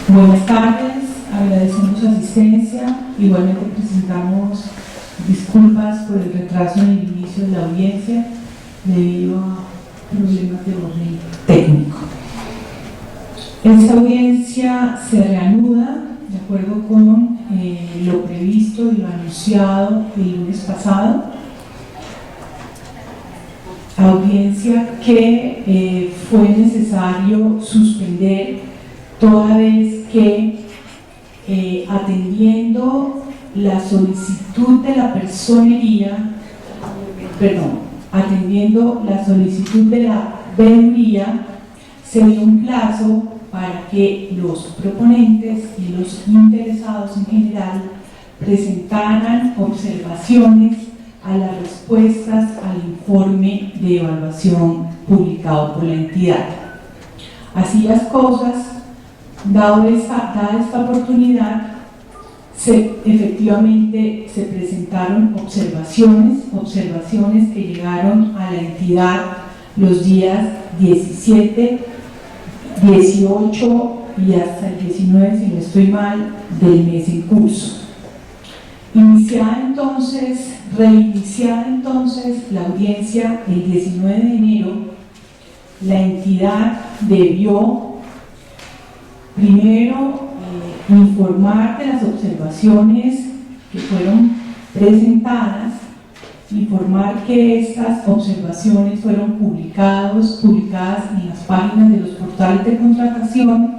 Buenas tardes, agradecemos su asistencia. Igualmente presentamos disculpas por el retraso en el inicio de la audiencia debido a problemas de orden técnico. Esta audiencia se reanuda de acuerdo con lo previsto y lo anunciado el lunes pasado. Audiencia que fue necesario suspender toda vez que atendiendo la solicitud de la personería, atendiendo la solicitud de la veeduría, se dio un plazo para que los proponentes y los interesados en general presentaran observaciones a las respuestas al informe de evaluación publicado por la entidad. Así las cosas, dada esta oportunidad, efectivamente se presentaron observaciones que llegaron a la entidad los días 17, 18 y hasta el 19, si no estoy mal, del mes en curso. Reiniciada entonces la audiencia el 19 de enero, la entidad debió primero informar de las observaciones que fueron presentadas, informar que estas observaciones fueron publicadas en las páginas de los portales de contratación,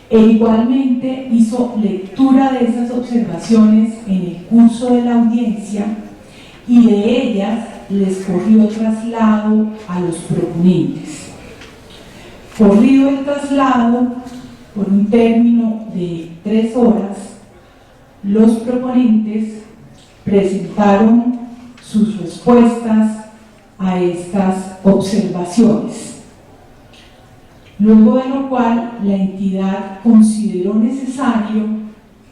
e igualmente hizo lectura de esas observaciones en el curso de la audiencia y de ellas les corrió traslado a los proponentes. Corrido el traslado, por un término de 3 horas, los proponentes presentaron sus respuestas a estas observaciones. Luego de lo cual la entidad consideró necesario,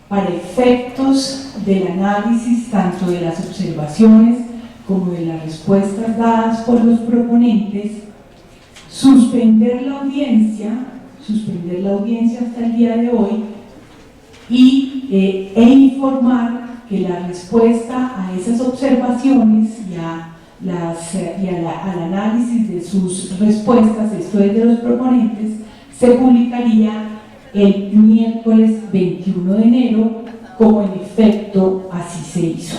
para efectos del análisis tanto de las observaciones como de las respuestas dadas por los proponentes, suspender la audiencia hasta el día de hoy e informar que la respuesta a esas observaciones al análisis de sus respuestas, esto es de los proponentes, se publicaría el miércoles 21 de enero, como en efecto así se hizo.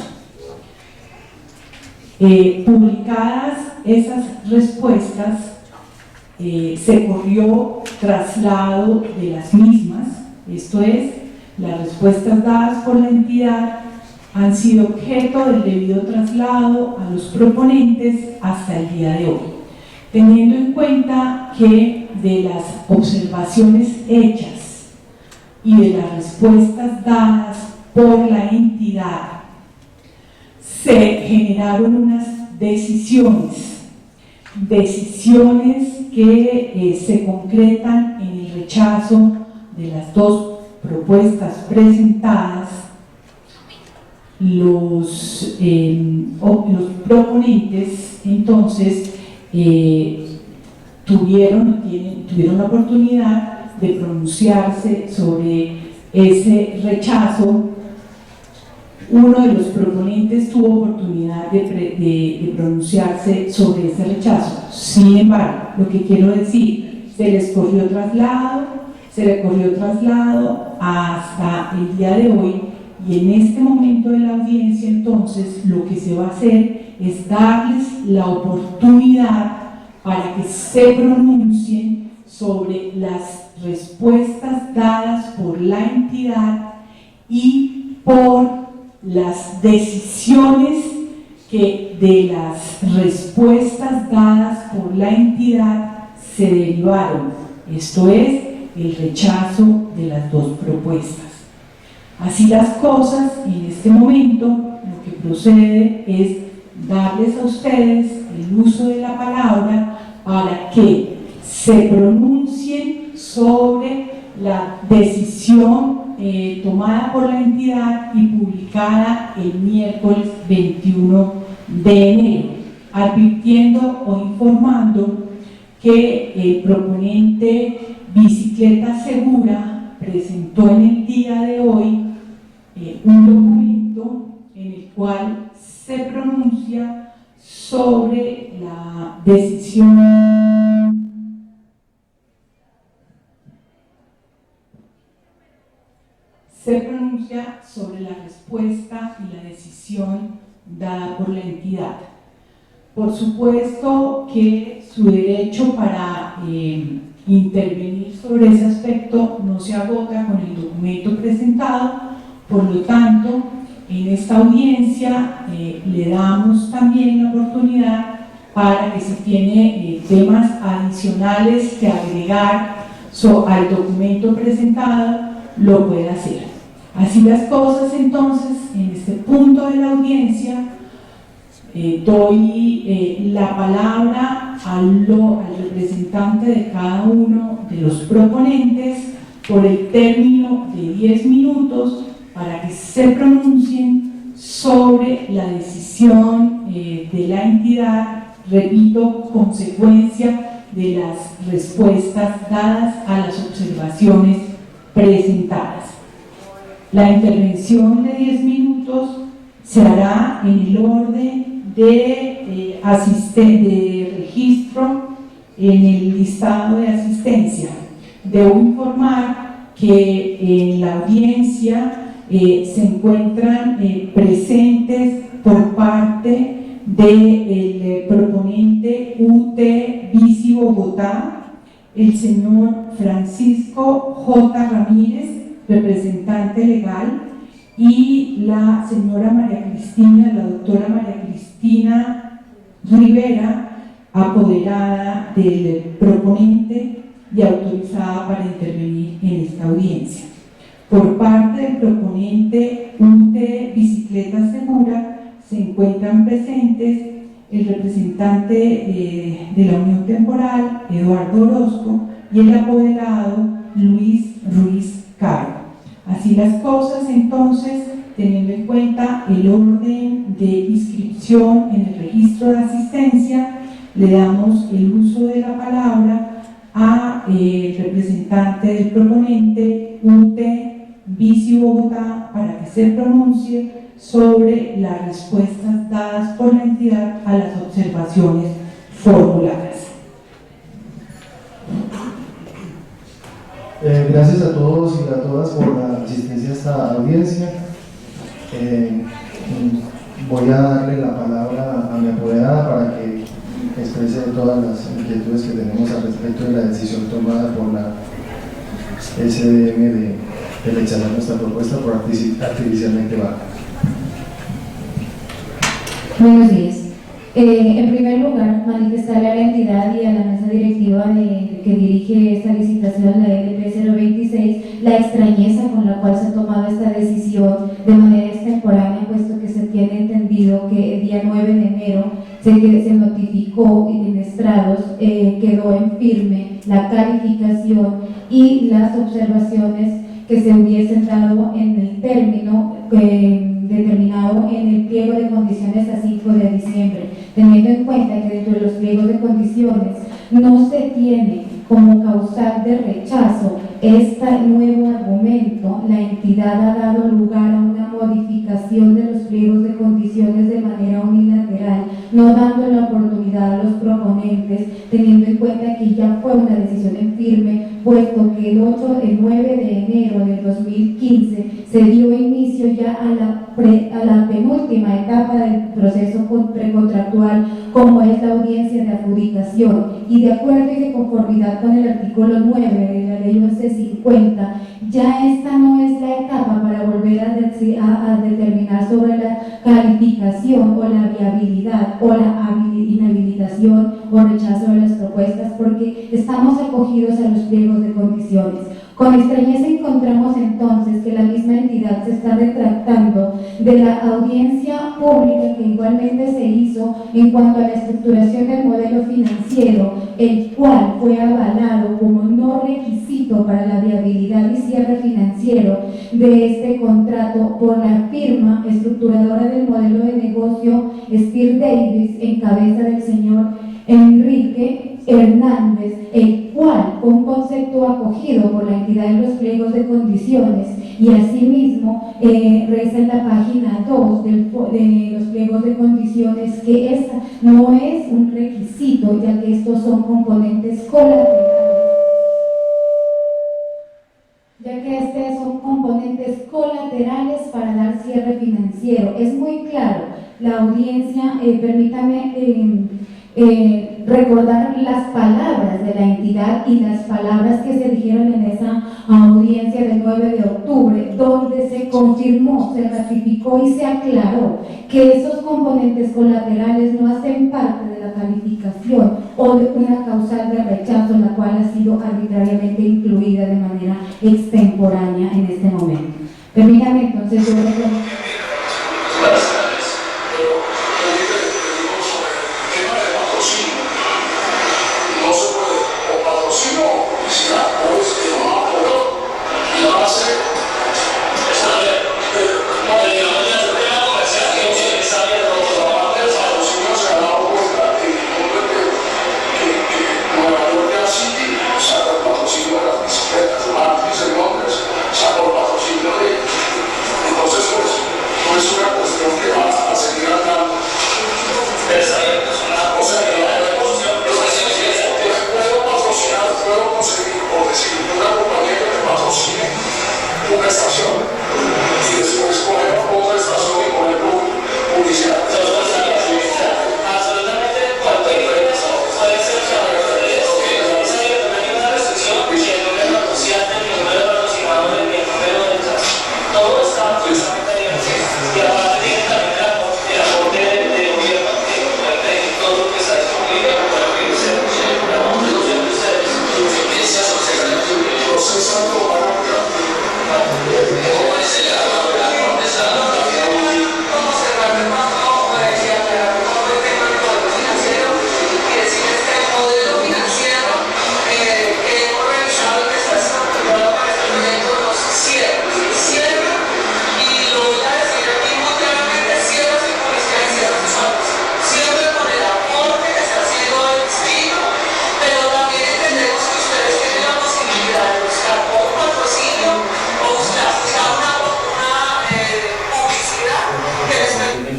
Publicadas esas respuestas, se corrió traslado de las mismas, esto es, las respuestas dadas por la entidad han sido objeto del debido traslado a los proponentes hasta el día de hoy, teniendo en cuenta que de las observaciones hechas y de las respuestas dadas por la entidad se generaron unas decisiones que se concretan en el rechazo de las 2 propuestas presentadas. Los proponentes entonces tuvieron la oportunidad de pronunciarse sobre ese rechazo. Uno de los proponentes tuvo oportunidad de pronunciarse sobre ese rechazo. Sin embargo, lo que quiero decir, se le corrió traslado hasta el día de hoy, y en este momento de la audiencia entonces lo que se va a hacer es darles la oportunidad para que se pronuncien sobre las respuestas dadas por la entidad y por las decisiones que de las respuestas dadas por la entidad se derivaron, esto es, el rechazo de las 2 propuestas. Así las cosas, en este momento lo que procede es darles a ustedes el uso de la palabra para que se pronuncien sobre la decisión tomada por la entidad y publicada el miércoles 21 de enero, advirtiendo o informando que el proponente Bicicleta Segura presentó en el día de hoy un documento en el cual se pronuncia sobre la decisión sobre la respuesta y la decisión dada por la entidad. Por supuesto que su derecho para intervenir sobre ese aspecto no se agota con el documento presentado, por lo tanto, en esta audiencia le damos también la oportunidad para que si tiene temas adicionales que agregar al documento presentado, lo pueda hacer. Así las cosas, entonces, en este punto de la audiencia, doy la palabra al representante de cada uno de los proponentes por el término de 10 minutos para que se pronuncien sobre la decisión de la entidad, repito, consecuencia de las respuestas dadas a las observaciones presentadas. La intervención de 10 minutos se hará en el orden de registro en el listado de asistencia. Debo informar que en la audiencia se encuentran presentes por parte del proponente UT Bici Bogotá, el señor Francisco J. Ramírez, representante legal, y la señora la doctora María Cristina Rivera, apoderada del proponente y autorizada para intervenir en esta audiencia. Por parte del proponente UT Bicicleta Segura se encuentran presentes el representante de la Unión Temporal, Eduardo Orozco, y el apoderado Luis Ruiz Caro. Así las cosas, entonces, teniendo en cuenta el orden de inscripción en el registro de asistencia, le damos el uso de la palabra al representante del proponente UT Bici Bogotá para que se pronuncie sobre las respuestas dadas por la entidad a las observaciones formuladas. Gracias a todos y a todas por la asistencia a esta audiencia. Voy a darle la palabra a mi apoderada para que exprese todas las inquietudes que tenemos al respecto de la decisión tomada por la SDM de rechazar nuestra propuesta por artificialmente baja. Buenos días. En primer lugar, manifestarle a la entidad y a la mesa directiva que dirige esta licitación, la LP 026, la extrañeza con la cual se ha tomado esta decisión de manera extemporánea, puesto que se tiene entendido que el día 9 de enero se notificó en estrados, quedó en firme la calificación y las observaciones que se hubiesen dado en el término determinado en el pliego de condiciones a 5 de diciembre, teniendo en cuenta que dentro de los pliegos de condiciones no se tiene como causal de rechazo este nuevo argumento, la entidad ha dado lugar a una modificación de los pliegos de condiciones de manera unilateral, no dando la oportunidad a los proponentes, teniendo en cuenta que ya fue una decisión en firme, puesto que el 9 de enero del 2015 se dio inicio ya a la penúltima etapa del proceso precontractual, como es la audiencia de adjudicación, y de acuerdo y de conformidad con el artículo 9 de la ley 1150, ya esta no es la etapa para volver a determinar sobre la calificación o la viabilidad o la inhabilitación o rechazo de las propuestas, porque estamos acogidos a los pliegos de condiciones. Con extrañeza encontramos entonces que la misma entidad se está retractando de la audiencia pública que igualmente se hizo en cuanto a la estructuración del modelo financiero, el cual fue avalado como no requisito para la viabilidad y cierre financiero de este contrato por la firma estructuradora del modelo de negocio Spear Davis, en cabeza del señor Enrique Hernández, el cual fue un concepto acogido por la entidad en los pliegos de condiciones, y asimismo reza en la página 2 de los pliegos de condiciones que esta no es un requisito, ya que estos son componentes colaterales. Son componentes colaterales para dar cierre financiero. Es muy claro, la audiencia, permítame recordar las palabras de la entidad y las palabras que se dijeron en esa audiencia del 9 de octubre, donde se confirmó, se ratificó y se aclaró que esos componentes colaterales no hacen parte de la calificación o de una causal de rechazo, la cual ha sido arbitrariamente incluida de manera extemporánea en este momento. Permítame entonces yo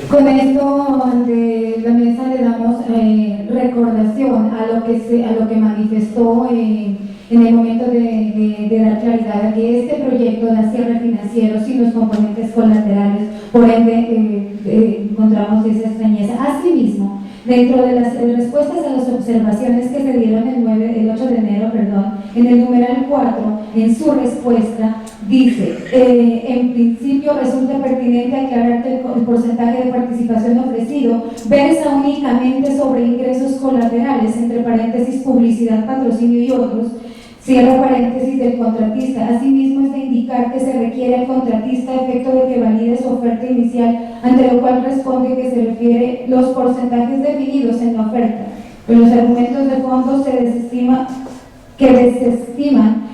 con esto de la mesa le damos recordación a lo que manifestó en el momento de dar claridad a que este proyecto da cierre financiero sin los componentes colaterales, por ende encontramos esa extrañeza. Asimismo, dentro de las respuestas a las observaciones que se dieron el 8 de enero, en el numeral 4, en su respuesta, dice, en principio resulta pertinente aclarar que el porcentaje de participación ofrecido versa únicamente sobre ingresos colaterales, entre paréntesis, publicidad, patrocinio y otros, cierra paréntesis, del contratista. Asimismo, es de indicar que se requiere al contratista a efecto de que valide su oferta inicial, ante lo cual responde que se refiere los porcentajes definidos en la oferta. En los argumentos de fondo se desestiman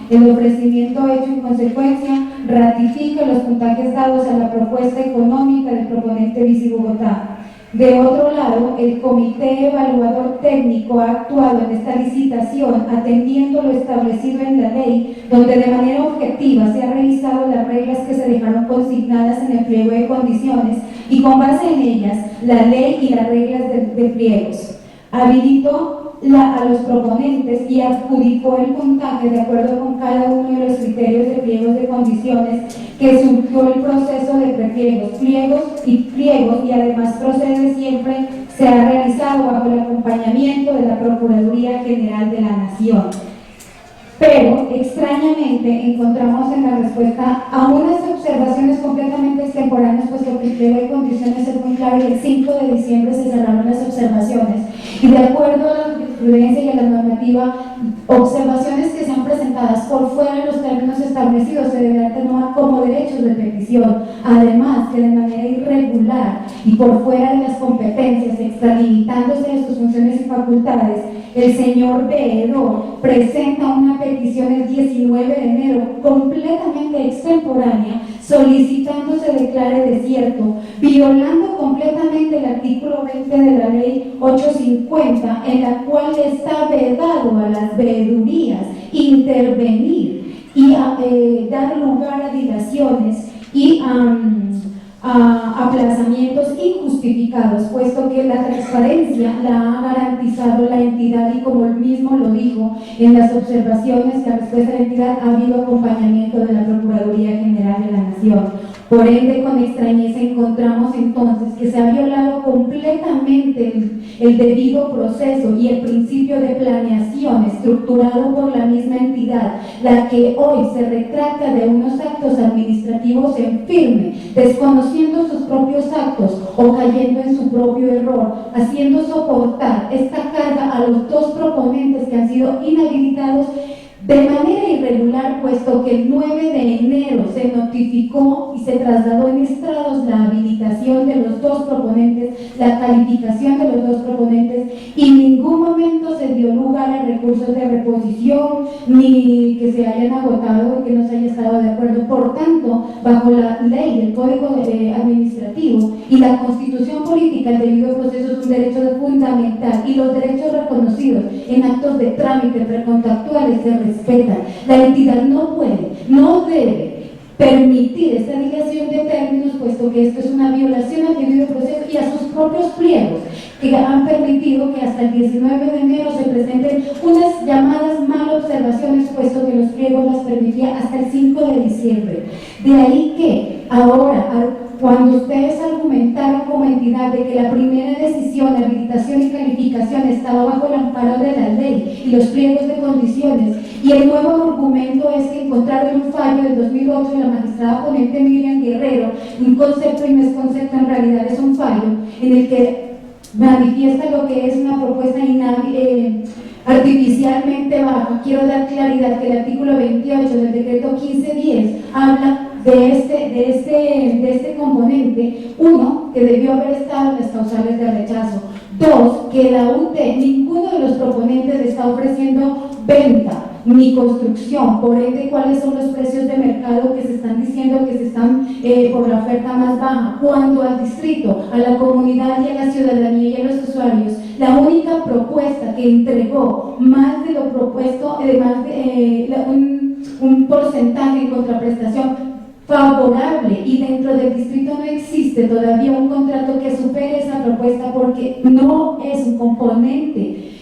el ofrecimiento hecho. En consecuencia, ratifica los puntajes dados a la propuesta económica del proponente Visi Bogotá. De otro lado, el Comité Evaluador Técnico ha actuado en esta licitación atendiendo lo establecido en la ley, donde de manera objetiva se han revisado las reglas que se dejaron consignadas en el pliego de condiciones y con base en ellas, la ley y las reglas de pliegos. Habilitó a los proponentes y adjudicó el puntaje de acuerdo con cada uno de los criterios de pliegos de condiciones que surgió el proceso de prepliegos, pliegos y además procede siempre, se ha realizado bajo el acompañamiento de la Procuraduría General de la Nación. Pero, extrañamente, encontramos en la respuesta a unas observaciones completamente extemporáneas, puesto que el pliego de condiciones es muy claro y el 5 de diciembre se cerraron las observaciones. Y de acuerdo a la jurisprudencia y a la normativa, observaciones que sean presentadas por fuera de los términos establecidos establecido se deberá tomar como derechos de petición. Además, que de manera irregular y por fuera de las competencias, extralimitándose de sus funciones y facultades, el señor veedor presenta una petición el 19 de enero completamente extemporánea, solicitando se declare desierto, violando completamente el artículo 20 de la ley 850, en la cual está vedado a las veedurías intervenir y dar lugar a dilaciones y a aplazamientos injustificados, puesto que la transparencia la ha garantizado la entidad y, como él mismo lo dijo en las observaciones, la respuesta de la entidad ha habido acompañamiento de la Procuraduría General de la Nación. Por ende, con extrañeza encontramos entonces que se ha violado completamente el debido proceso y el principio de planeación estructurado por la misma entidad, la que hoy se retracta de unos actos administrativos en firme, desconociendo sus propios actos o cayendo en su propio error, haciendo soportar esta carga a los dos proponentes que han sido inhabilitados de manera irregular, puesto que el 9 de enero se notificó y se trasladó en estrados la habilitación de los dos proponentes, la calificación de los dos proponentes, y en ningún momento se dio lugar a recursos de reposición ni que se hayan agotado y que no se haya estado de acuerdo. Por tanto, bajo la ley del Código Administrativo y la Constitución Política, el debido proceso es un derecho fundamental y los derechos reconocidos en actos de trámite precontractuales se respetan. La entidad no puede, no debe permitir esta dilación de términos, puesto que esto es una violación al debido proceso y a sus propios pliegos, que han permitido que hasta el 19 de enero se presenten unas llamadas mal observaciones, puesto que los pliegos las permitía hasta el 5 de diciembre. De ahí que ahora, cuando ustedes argumentaron como entidad de que la primera decisión, habilitación y calificación estaba bajo el amparo de la ley y los pliegos de condiciones, y el nuevo argumento es que encontraron un fallo del 2008 de la magistrada ponente Miriam Guerrero, un concepto y no es concepto, en realidad es un fallo, en el que manifiesta lo que es una propuesta artificialmente baja. Quiero dar claridad que el artículo 28 del decreto 1510 habla de este componente. Uno, que debió haber estado en las causales de rechazo. Dos, que la UT, ninguno de los proponentes está ofreciendo venta ni construcción, por ende, cuáles son los precios de mercado que se están diciendo que se están por la oferta más baja, cuando al distrito, a la comunidad y a la ciudadanía y a los usuarios, la única propuesta que entregó más de lo propuesto, un porcentaje en contraprestación favorable, y dentro del distrito no existe todavía un contrato que supere esa propuesta, porque no es un componente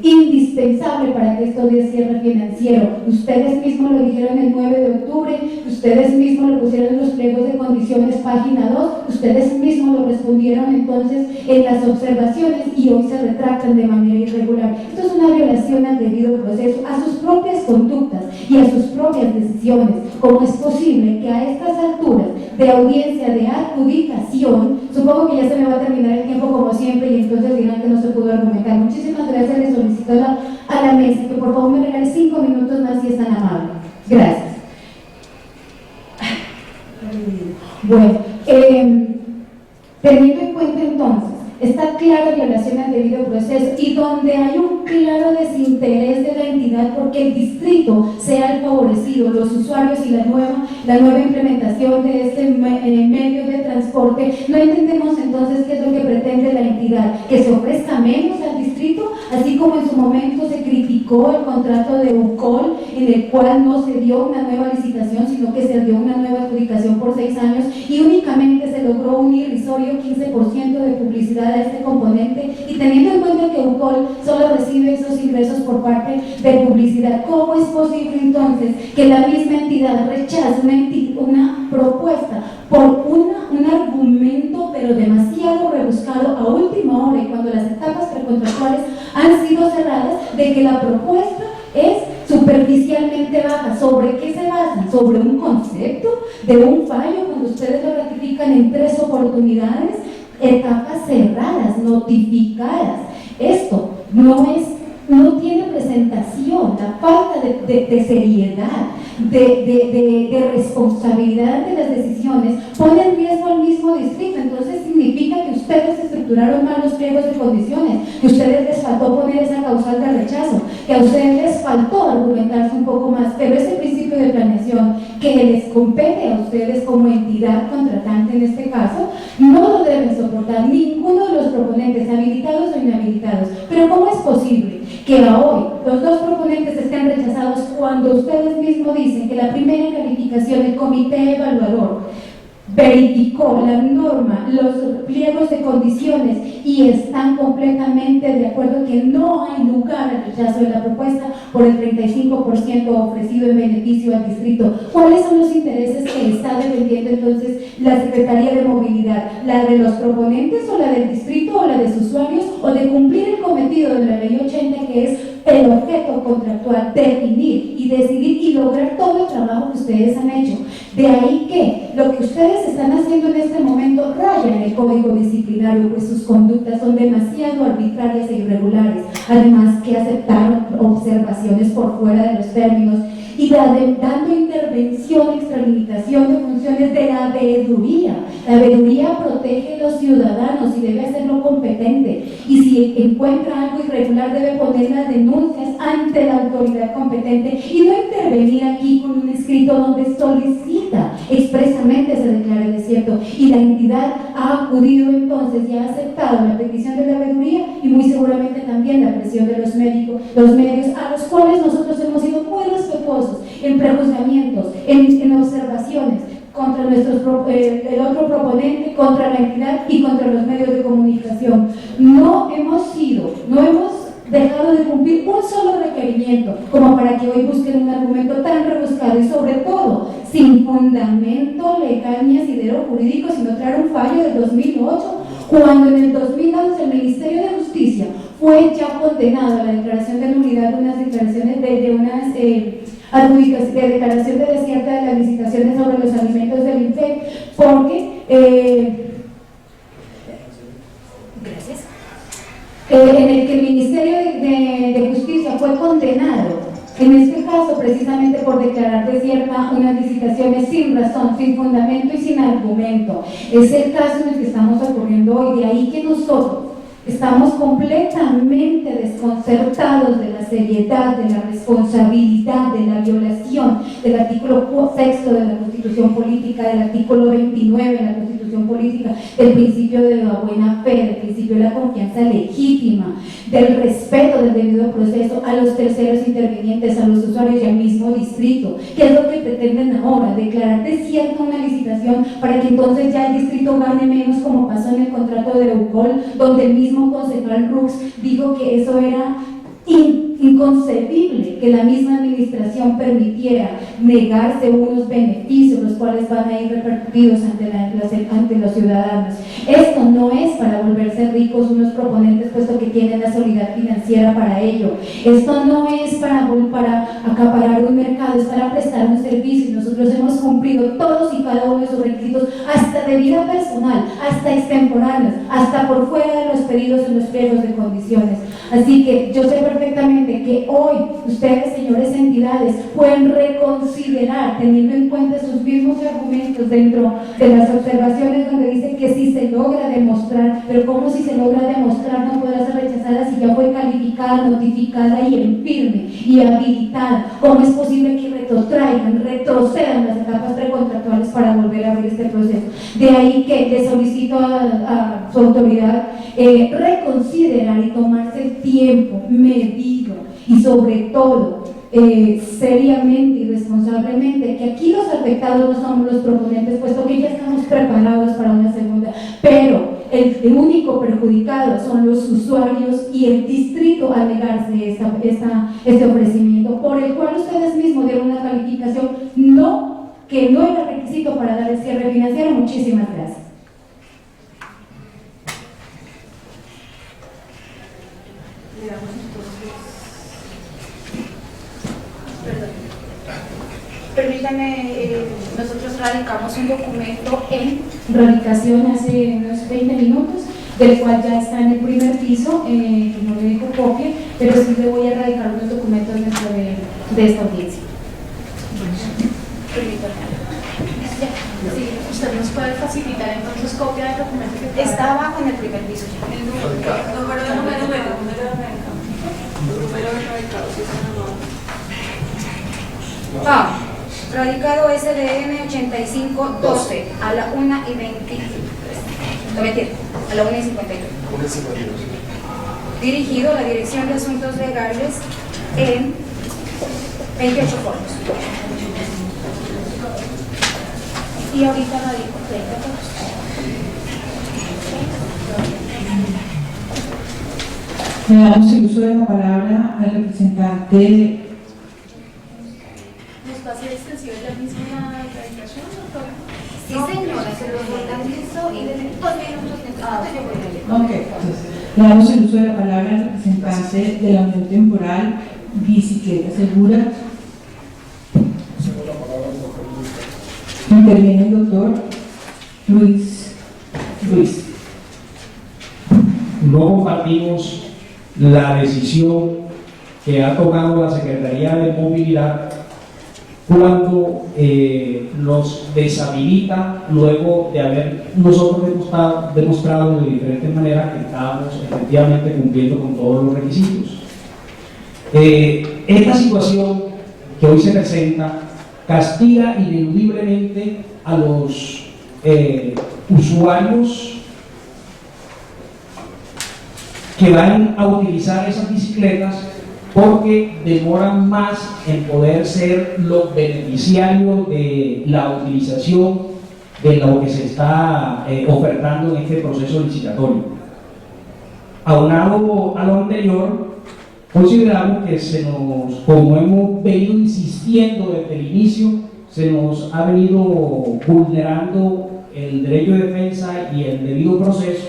indispensable para que esto dé cierre financiero. Ustedes mismos lo dijeron el 9 de octubre, ustedes mismos lo pusieron en los pliegos de condiciones página 2, ustedes mismos lo respondieron entonces en las observaciones y hoy se retractan de manera irregular. Esto es una violación al debido proceso, a sus propias conductas y a sus propias decisiones. ¿Cómo es posible que a estas alturas de audiencia, de adjudicación, supongo que ya se me va a terminar el tiempo como siempre y entonces dirán que no se pudo argumentar? Muchísimas gracias, le solicito a la mesa que por favor me regale 5 minutos más si es tan amable. Gracias. Bueno, teniendo en cuenta entonces esta clara violación al debido proceso y donde hay un claro desinterés de la entidad porque el distrito sea el favorecido, los usuarios y la nueva implementación de este medio de transporte, no entendemos entonces qué es lo que pretende la entidad, que se ofrezca menos al distrito, así como en su momento se criticó el contrato de UCOL, en el cual no se dio una nueva licitación, sino que se dio una nueva adjudicación por 6 años y únicamente se logró un irrisorio 15% de publicidad a este componente, y teniendo en cuenta que UCOL solo recibe esos ingresos por parte de publicidad, ¿cómo es posible entonces que la misma entidad rechace una propuesta por un argumento pero demasiado rebuscado a última hora y cuando las etapas precontractuales han sido cerradas, de que la propuesta es superficialmente baja? ¿Sobre qué se basa? ¿Sobre un concepto de un fallo cuando ustedes lo ratifican en 3 oportunidades? Etapas cerradas, notificadas. Esto no es no tiene presentación, la falta de seriedad, de responsabilidad ante las decisiones, pone en riesgo al mismo distrito. Entonces significa que ustedes estructuraron mal los pliegos de condiciones, que a ustedes les faltó poner esa causal de rechazo, que a ustedes les faltó argumentarse un poco más, pero ese principio de planeación que les compete a ustedes como entidad contratante en este caso, no lo deben soportar ninguno de los proponentes, habilitados o inhabilitados. Pero ¿cómo es posible que a hoy los dos proponentes estén rechazados cuando ustedes mismos dicen que la primera calificación, el comité evaluador, verificó la norma, los pliegos de condiciones y están completamente de acuerdo que no hay lugar al rechazo de la propuesta por el 35% ofrecido en beneficio al distrito? ¿Cuáles son los intereses que está defendiendo entonces la Secretaría de Movilidad? ¿La de los proponentes o la del distrito o la de sus usuarios, o de cumplir el cometido de la ley 80, que es el objeto contractual, definir y decidir y lograr todo el trabajo que ustedes han hecho? De ahí que lo que ustedes están haciendo en este momento raya en el código disciplinario, pues sus conductas son demasiado arbitrarias e irregulares, además que aceptaron observaciones por fuera de los términos y dando intervención, extralimitación de funciones de la veeduría. La veeduría protege a los ciudadanos y debe hacerlo competente, y si encuentra algo irregular debe poner las denuncias ante la autoridad competente y no intervenir aquí con un escrito donde solicita expresamente se declare desierto. Y la entidad ha acudido entonces y ha aceptado la petición de la veeduría y muy seguramente también la presión de los medios, a los cuales nosotros hemos sido muy respetuosos en prejuzgamientos, en observaciones contra el otro proponente, contra la entidad y contra los medios de comunicación. No hemos dejado de cumplir un solo requerimiento como para que hoy busquen un argumento tan rebuscado y sobre todo sin fundamento legal ni asidero jurídico, sino traer un fallo del 2008, cuando en el 2011 el Ministerio de Justicia fue ya condenado a la declaración de nulidad de unas declaraciones de declaración de desierta de las licitaciones sobre los alimentos del INPEC, porque en el que el Ministerio de Justicia fue condenado, en este caso precisamente por declarar desierta unas licitaciones sin razón, sin fundamento y sin argumento. Es el caso en el que estamos ocurriendo hoy. De ahí que nosotros estamos completamente desconcertados de la seriedad, de la responsabilidad, de la violación del artículo 6 de la Constitución Política, del artículo 29 de la Constitución Política, del principio de la buena fe, del principio de la confianza legítima, del respeto del debido proceso a los terceros intervinientes, a los usuarios y al mismo distrito. ¿Qué es lo que pretenden ahora? Declarar desierta una licitación para que entonces ya el distrito gane menos, como pasó en el contrato de Eucol, donde el mismo concejal Rux dijo que eso era inconcebible, que la misma administración permitiera negarse unos beneficios los cuales van a ir repercutidos ante los ciudadanos. Esto no es para volverse ricos unos proponentes, puesto que tienen la solidez financiera para ello. Esto no es para acaparar un mercado, es para prestar un servicio, y nosotros hemos cumplido todos y cada uno de sus requisitos, hasta de vida personal, hasta extemporáneos, hasta por fuera de los pedidos en los pliegos de condiciones. Así que yo sé perfectamente que hoy ustedes, señores entidades, pueden reconsiderar, teniendo en cuenta sus mismos argumentos dentro de las observaciones, donde dice que si se logra demostrar, pero ¿cómo si se logra demostrar no podrá ser rechazada si ya fue calificada, notificada y en firme y habilitada? ¿Cómo es posible que retrocedan las etapas precontractuales para volver a abrir este proceso? De ahí que le solicito a su autoridad reconsiderar y tomarse el tiempo medido y sobre todo seriamente y responsablemente, que aquí los afectados no somos los proponentes, puesto que ya estamos preparados para una segunda, pero el único perjudicado son los usuarios y el distrito al negarse este ofrecimiento, por el cual ustedes mismos dieron una calificación que no era requisito para dar el cierre financiero. Muchísimas gracias. Permítanme, nosotros radicamos un documento en radicación hace unos 20 minutos, del cual ya está en el primer piso, que no le dejo copia, pero sí le voy a radicar unos documentos dentro de esta audiencia. Sí, usted nos puede facilitar entonces copia del documento que Está abajo en el primer piso. el número de radicado, sí, Radicado SDN 8512 a la 1:23. No mentira, a la 1:53. Dirigido a la Dirección de Asuntos Legales en 28 folios. Y ahorita radico 30 folios. Le damos el uso de la palabra al representante. ¿Nos va a ser extensiva la misma radicación, doctora? Sí, señora, se lo organizo y desde 2 minutos Ok, entonces, le damos el uso de la palabra al representante de la Unión Temporal Bicicleta Segura. Interviene el doctor Luis. No compartimos la decisión que ha tomado la Secretaría de Movilidad cuando nos deshabilita luego de haber nosotros demostrado de diferentes maneras que estábamos efectivamente cumpliendo con todos los requisitos. Esta situación que hoy se presenta castiga ineludiblemente a los usuarios que van a utilizar esas bicicletas porque demoran más en poder ser los beneficiarios de la utilización de lo que se está ofertando en este proceso licitatorio. Aunado a lo anterior, consideramos que como hemos venido insistiendo desde el inicio, se nos ha venido vulnerando el derecho de defensa y el debido proceso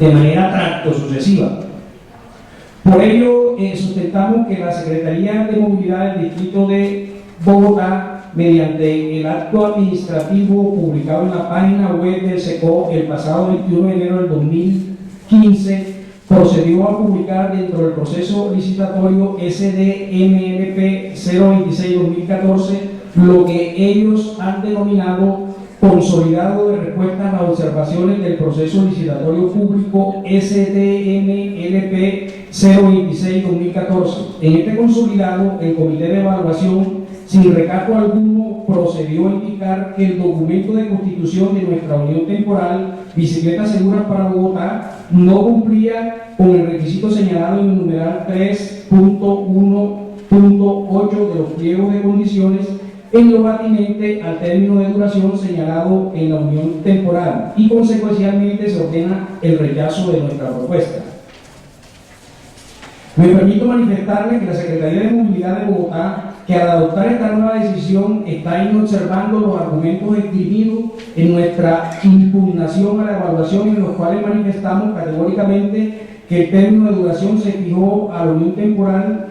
de manera tracto sucesiva. Por ello, sustentamos que la Secretaría de Movilidad del Distrito de Bogotá, mediante el acto administrativo publicado en la página web del SECO el pasado 21 de enero del 2015, procedió a publicar dentro del proceso licitatorio SDMLP 026-2014 lo que ellos han denominado consolidado de respuesta a las observaciones del proceso licitatorio público SDMLP 026-2014. En este consolidado, el Comité de Evaluación, sin recargo alguno, procedió a indicar que el documento de constitución de nuestra Unión Temporal Bicicletas Seguras para Bogotá no cumplía con el requisito señalado en el numeral 3.1.8 de los pliegos de condiciones en lo atinente al término de duración señalado en la unión temporal y consecuencialmente se ordena el rechazo de nuestra propuesta. Me permito manifestarle que la Secretaría de Movilidad de Bogotá, que al adoptar esta nueva decisión está inobservando los argumentos esgrimidos en nuestra impugnación a la evaluación, en los cuales manifestamos categóricamente que el término de duración se fijó a la unión temporal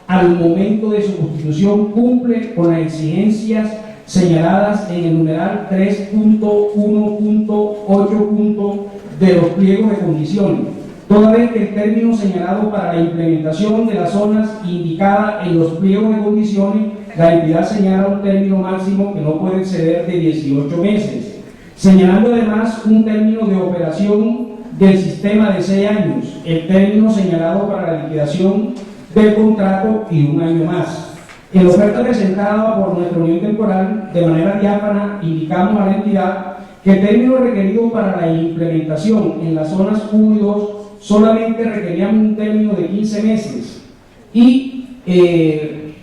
al momento de su constitución, cumple con las exigencias señaladas en el numeral 3.1.8 de los pliegos de condiciones, toda vez que el término señalado para la implementación de las zonas indicada en los pliegos de condiciones, la entidad señala un término máximo que no puede exceder de 18 meses, señalando además un término de operación del sistema de 6 años, el término señalado para la liquidación del contrato y un año más. En la oferta presentada por nuestra unión temporal, de manera diáfana, indicamos a la entidad que el término requerido para la implementación en las zonas 1 y 2 solamente requerían un término de 15 meses y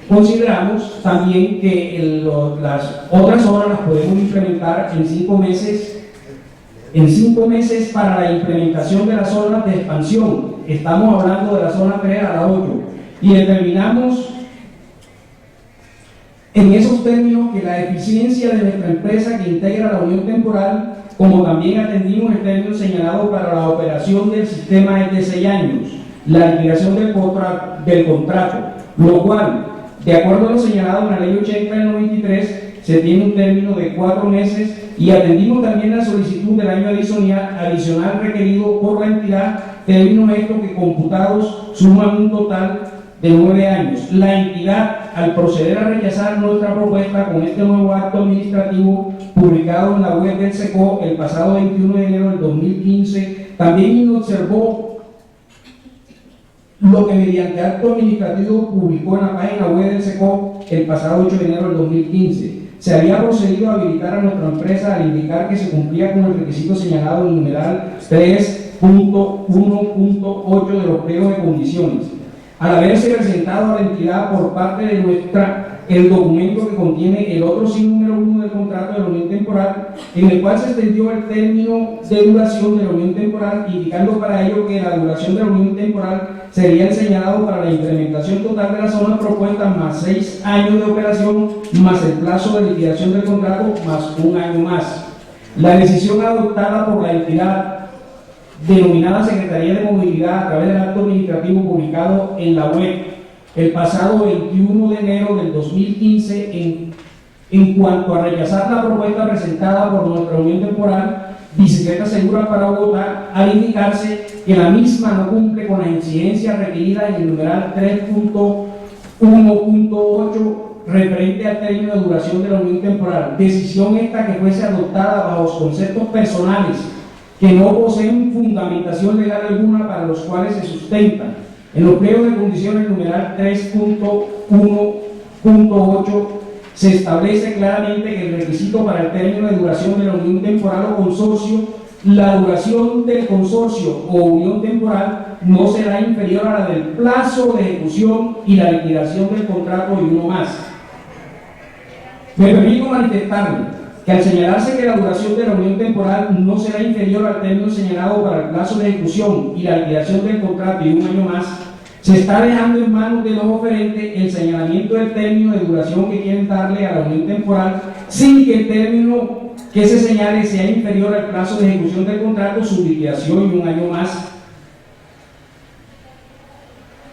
consideramos también que las otras zonas las podemos implementar en 5 meses. En 5 meses para la implementación de las zonas de expansión, estamos hablando de la zona 3 a la 8, y determinamos en esos términos que la eficiencia de nuestra empresa que integra la unión temporal, como también atendimos el término señalado para la operación del sistema es de 6 años, la liquidación del contrato, lo cual, de acuerdo a lo señalado en la ley 80 del 93, se tiene un término de 4 meses y atendimos también la solicitud del año adicional requerido por la entidad términos estos que computados suman un total de 9 años. La entidad, al proceder a rechazar nuestra propuesta con este nuevo acto administrativo publicado en la web del SECO el pasado 21 de enero del 2015, también observó lo que mediante acto administrativo publicó en la página web del SECO el pasado 8 de enero del 2015. Se había procedido a habilitar a nuestra empresa al indicar que se cumplía con el requisito señalado en el numeral 3.1.8 de los pliegos de condiciones. Al haberse presentado a la entidad por parte de nuestra el documento que contiene el otro sin número 1 del contrato de la unión temporal, en el cual se extendió el término de duración de la unión temporal, indicando para ello que la duración de la unión temporal sería el señalado para la implementación total de la zona propuesta más 6 años de operación, más el plazo de liquidación del contrato, más 1 año más. La decisión adoptada por la entidad denominada Secretaría de Movilidad a través del acto administrativo publicado en la web el pasado 21 de enero del 2015 en cuanto a rechazar la propuesta presentada por nuestra unión temporal Bicicleta Segura para Bogotá, al indicarse que la misma no cumple con la incidencia requerida en el numeral 3.1.8 referente al término de duración de la unión temporal. Decisión esta que fuese adoptada bajo conceptos personales que no poseen fundamentación legal alguna para los cuales se sustentan. En los pliegos de condiciones numeral 3.1.8 se establece claramente que el requisito para el término de duración de la unión temporal o consorcio, la duración del consorcio o unión temporal no será inferior a la del plazo de ejecución y la liquidación del contrato y uno más. Me permito manifestarle que al señalarse que la duración de la unión temporal no será inferior al término señalado para el plazo de ejecución y la liquidación del contrato y un año más, se está dejando en manos de los oferentes el señalamiento del término de duración que quieren darle a la unión temporal sin que el término que se señale sea inferior al plazo de ejecución del contrato, su liquidación y un año más.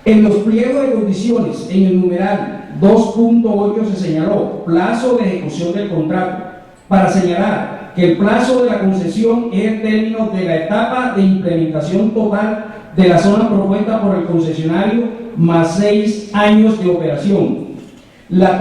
En los pliegos de condiciones, en el numeral 2.8 se señaló plazo de ejecución del contrato, para señalar que el plazo de la concesión es el término de la etapa de implementación total de la zona propuesta por el concesionario más 6 años de operación. La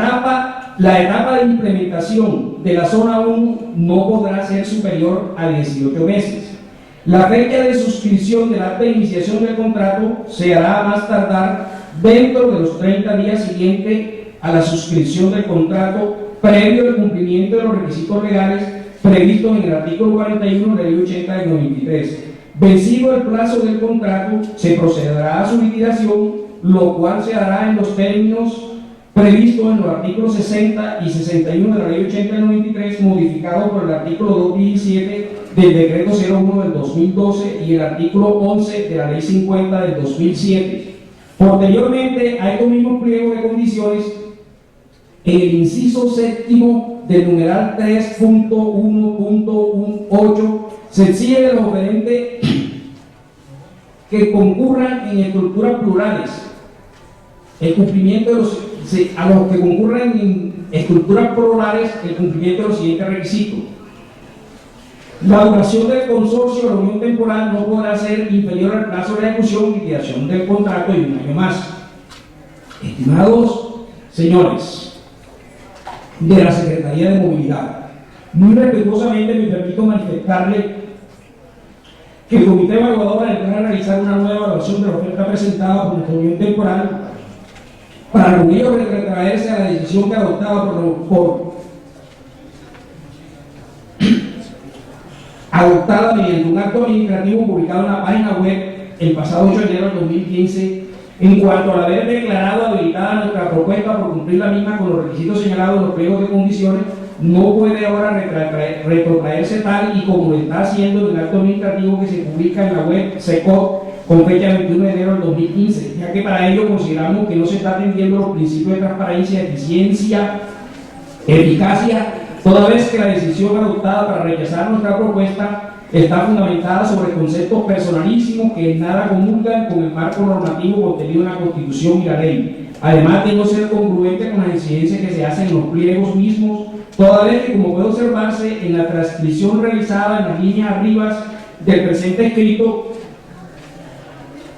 etapa de implementación de la zona 1 no podrá ser superior a 18 meses. La fecha de suscripción del acta de iniciación del contrato se hará a más tardar dentro de los 30 días siguientes a la suscripción del contrato, previo al cumplimiento de los requisitos legales previstos en el artículo 41 de la Ley 80 del 93. Vencido el plazo del contrato, se procederá a su liquidación, lo cual se hará en los términos previstos en los artículos 60 y 61 de la Ley 80 del 93, modificado por el artículo 217 del Decreto 01 del 2012 y el artículo 11 de la Ley 50 del 2007. Posteriormente, a estos mismos pliegos de condiciones, en el inciso séptimo del numeral 3.1.8 se exige de los oferentes que concurran en estructuras plurales el cumplimiento de a los que concurran en estructuras plurales el cumplimiento de los siguientes requisitos. La duración del consorcio de la unión temporal no podrá ser inferior al plazo de ejecución y liquidación del contrato y un año más. Estimados señores de la Secretaría de Movilidad, muy respetuosamente me permito manifestarle que el Comité Evaluador entrará a realizar una nueva evaluación de la oferta presentada por nuestra unión temporal para con ello retraerse a la decisión que adoptaba adoptada mediante un acto administrativo publicado en la página web el pasado 8 de enero del 2015, en cuanto al haber declarado habilitada nuestra propuesta por cumplir la misma con los requisitos señalados en los pliegos de condiciones, no puede ahora retrotraerse tal y como lo está haciendo en el acto administrativo que se publica en la web SECO con fecha 21 de enero del 2015, ya que para ello consideramos que no se está atendiendo los principios de transparencia, eficiencia, eficacia, toda vez que la decisión adoptada para rechazar nuestra propuesta está fundamentada sobre conceptos personalísimos que en nada comulgan con el marco normativo contenido en la Constitución y la ley, además de no ser congruente con las incidencias que se hacen en los pliegos mismos, toda vez que, como puede observarse en la transcripción realizada en las líneas arriba del presente escrito,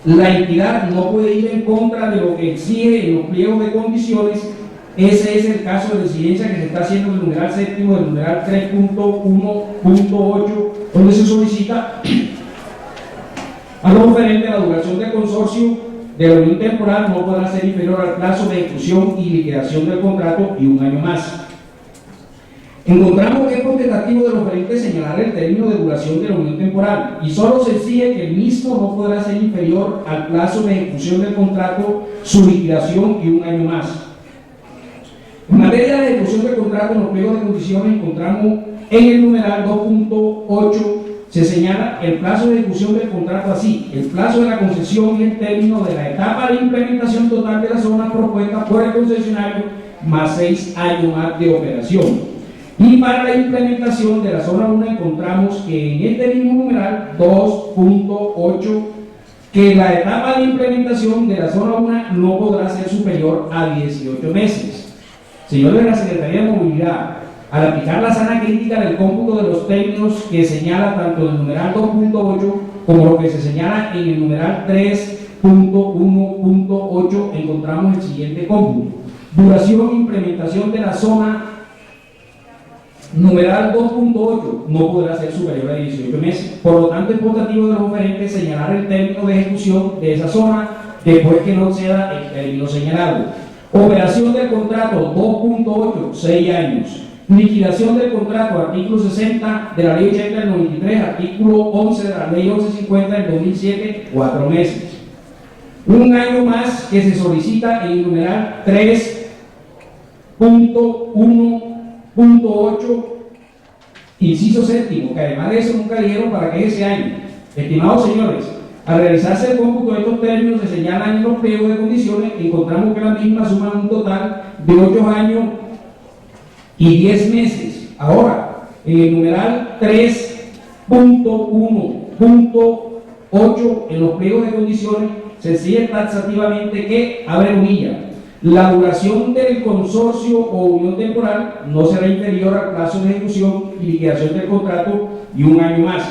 la entidad no puede ir en contra de lo que exige en los pliegos de condiciones. Ese es el caso de residencia que se está haciendo en el numeral séptimo del numeral 3.1.8, donde se solicita a los oferentes la duración del consorcio de la unión temporal no podrá ser inferior al plazo de ejecución y liquidación del contrato y un año más. Encontramos que es potestativo del oferente señalar el término de duración de la unión temporal y solo se exige que el mismo no podrá ser inferior al plazo de ejecución del contrato, su liquidación y un año más. En materia de ejecución del contrato, en los pliegos de condiciones encontramos en el numeral 2.8 se señala el plazo de ejecución del contrato así: el plazo de la concesión y el término de la etapa de implementación total de la zona propuesta por el concesionario más 6 años más de operación. Y para la implementación de la zona 1 encontramos que en este mismo numeral 2.8 que la etapa de implementación de la zona 1 no podrá ser superior a 18 meses. Señores de la Secretaría de Movilidad, al aplicar la sana crítica del cómputo de los términos que señala tanto el numeral 2.8 como lo que se señala en el numeral 3.1.8, encontramos el siguiente cómputo: duración e implementación de la zona numeral 2.8 no podrá ser superior a 18 meses. Por lo tanto, es potestativo de los oferentes señalar el término de ejecución de esa zona después que no sea el término señalado. Operación del contrato 2.8, 6 años. Liquidación del contrato, artículo 60 de la ley 80 del 93, artículo 11 de la ley 1150 del 2007, 4 meses. Un año más que se solicita en el numeral 3.1.8, inciso séptimo, que además de eso nunca dijeron para qué es ese año. Estimados señores, al realizarse el cómputo de estos términos se señalan en los pliegos de condiciones, encontramos que las mismas suman un total de 8 años y 10 meses. Ahora, en el numeral 3.1.8, en los pliegos de condiciones, se exige taxativamente que, abre comillas, la duración del consorcio o unión temporal no será inferior al plazo de ejecución y liquidación del contrato y un año más.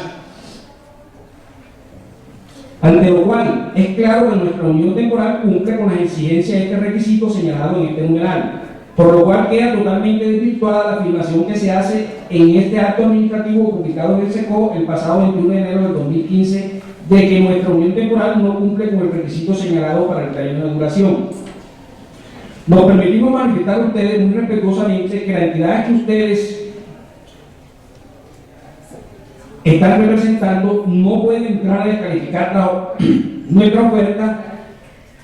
Ante lo cual, es claro que nuestra unión temporal cumple con las exigencias de este requisito señalado en este numeral, por lo cual queda totalmente desvirtuada la afirmación que se hace en este acto administrativo publicado en el SECO el pasado 21 de enero del 2015 de que nuestra unión temporal no cumple con el requisito señalado para el término de duración. Nos permitimos manifestar a ustedes muy respetuosamente que la entidad que ustedes están representando no puede entrar a descalificar nuestra oferta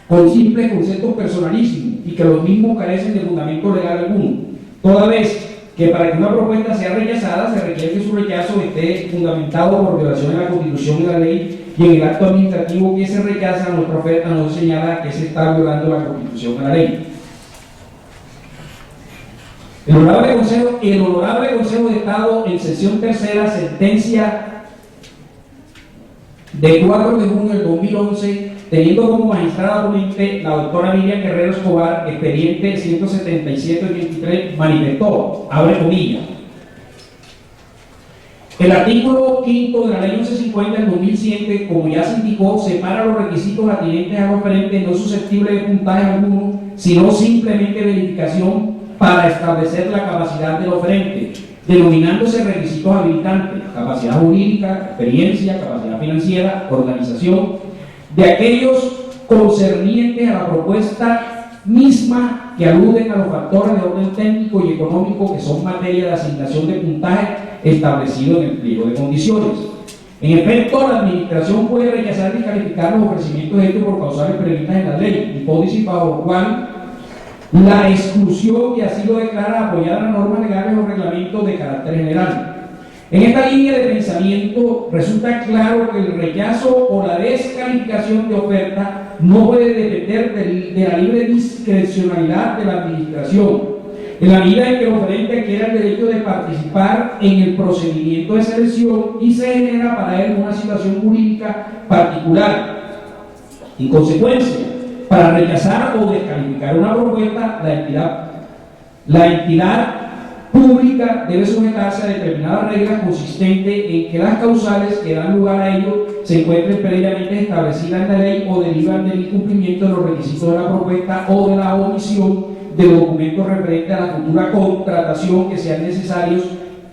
con simples conceptos personalísimos y que los mismos carecen de fundamento legal alguno, toda vez que para que una propuesta sea rechazada se requiere que su rechazo esté fundamentado por violación de la Constitución y la ley, y en el acto administrativo que se rechaza nuestra oferta no se señala que se está violando la Constitución y la ley. El Honorable Consejo de Estado, en sesión tercera, sentencia de 4 de junio del 2011, teniendo como magistrada ponente la doctora Miriam Guerrero Escobar, expediente 177-23, manifestó, abre comillas, el artículo 5 de la ley 1150 del 2007, como ya se indicó, separa los requisitos atinentes al oferente no susceptibles de puntaje alguno, sino simplemente verificación para establecer la capacidad del oferente, denominándose requisitos habilitantes: capacidad jurídica, experiencia, capacidad financiera, organización, de aquellos concernientes a la propuesta misma que aluden a los factores de orden técnico y económico que son materia de asignación de puntaje establecido en el pliego de condiciones. En efecto, la Administración puede rechazar y descalificar los ofrecimientos hechos por causales previstas en la ley, hipótesis bajo lo cual la exclusión que así lo declara apoyada en las normas legales o reglamentos de carácter general. En esta línea de pensamiento resulta claro que el rechazo o la descalificación de oferta no puede depender de la libre discrecionalidad de la Administración, en la medida en que el oferente adquiera el derecho de participar en el procedimiento de selección y se genera para él una situación jurídica particular. En consecuencia, para rechazar o descalificar una propuesta, la entidad pública debe sujetarse a determinadas reglas consistentes en que las causales que dan lugar a ello se encuentren previamente establecidas en la ley o derivan del incumplimiento de los requisitos de la propuesta o de la omisión de los documentos referentes a la futura contratación que sean necesarios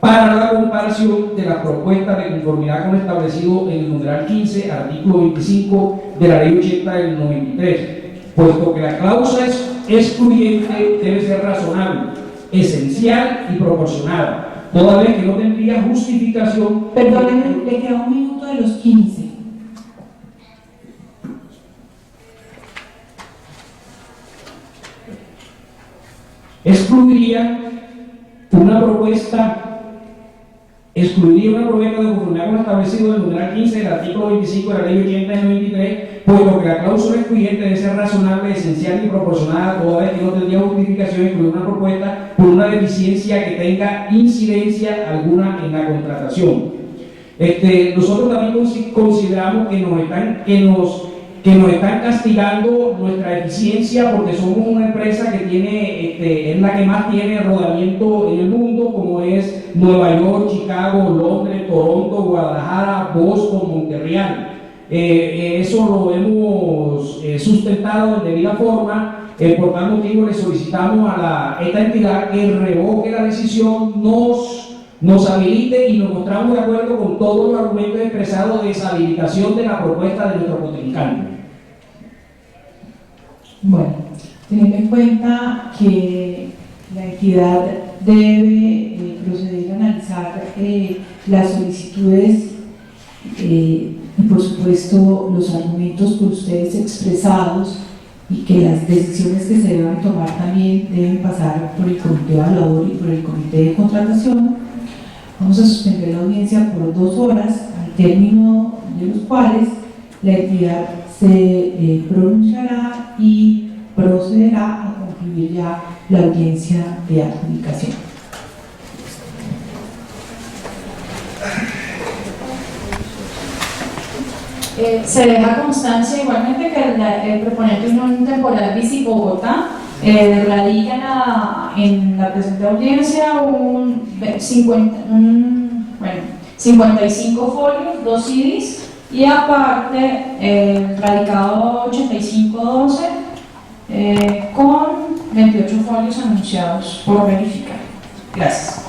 para la comparación de las propuestas de conformidad con lo establecido en el numeral 15, artículo 25 de la ley 80 del 93, puesto que la cláusula excluyente debe ser razonable, esencial y proporcionada, toda vez que no tendría justificación. Perdónenme, le queda un minuto de los 15. Excluiría una propuesta de conformidad con lo establecido en el numeral 15 del artículo 25 de la ley 80 del 93, puesto que la cláusula excluyente debe ser razonable, esencial y proporcionada, toda vez que no tendría justificación incluir una propuesta por una deficiencia que tenga incidencia alguna en la contratación. Nosotros también consideramos que nos están castigando nuestra eficiencia porque somos una empresa que tiene, es la que más tiene rodamiento en el mundo, como es Nueva York, Chicago, Londres, Toronto, Guadalajara, Boston, Monterreal. Eso lo hemos sustentado de debida forma. Por tal motivo le solicitamos a esta entidad que revoque la decisión, nos habilite y nos mostramos de acuerdo con todos los argumentos expresados de deshabilitación de la propuesta de nuestro contrincante. Bueno, teniendo en cuenta que la entidad debe proceder a analizar las solicitudes y por supuesto los argumentos por ustedes expresados, y que las decisiones que se deban tomar también deben pasar por el comité evaluador y por el comité de contratación, vamos a suspender la audiencia por 2 horas, al término de los cuales la entidad se pronunciará y procederá a concluir ya la audiencia de adjudicación. Se deja constancia igualmente que el proponente Unión Temporal Bici Bogotá radica en la presente audiencia 55 folios, 2 CDs, y aparte radicado 8512 con 28 folios anunciados por verificar. Gracias.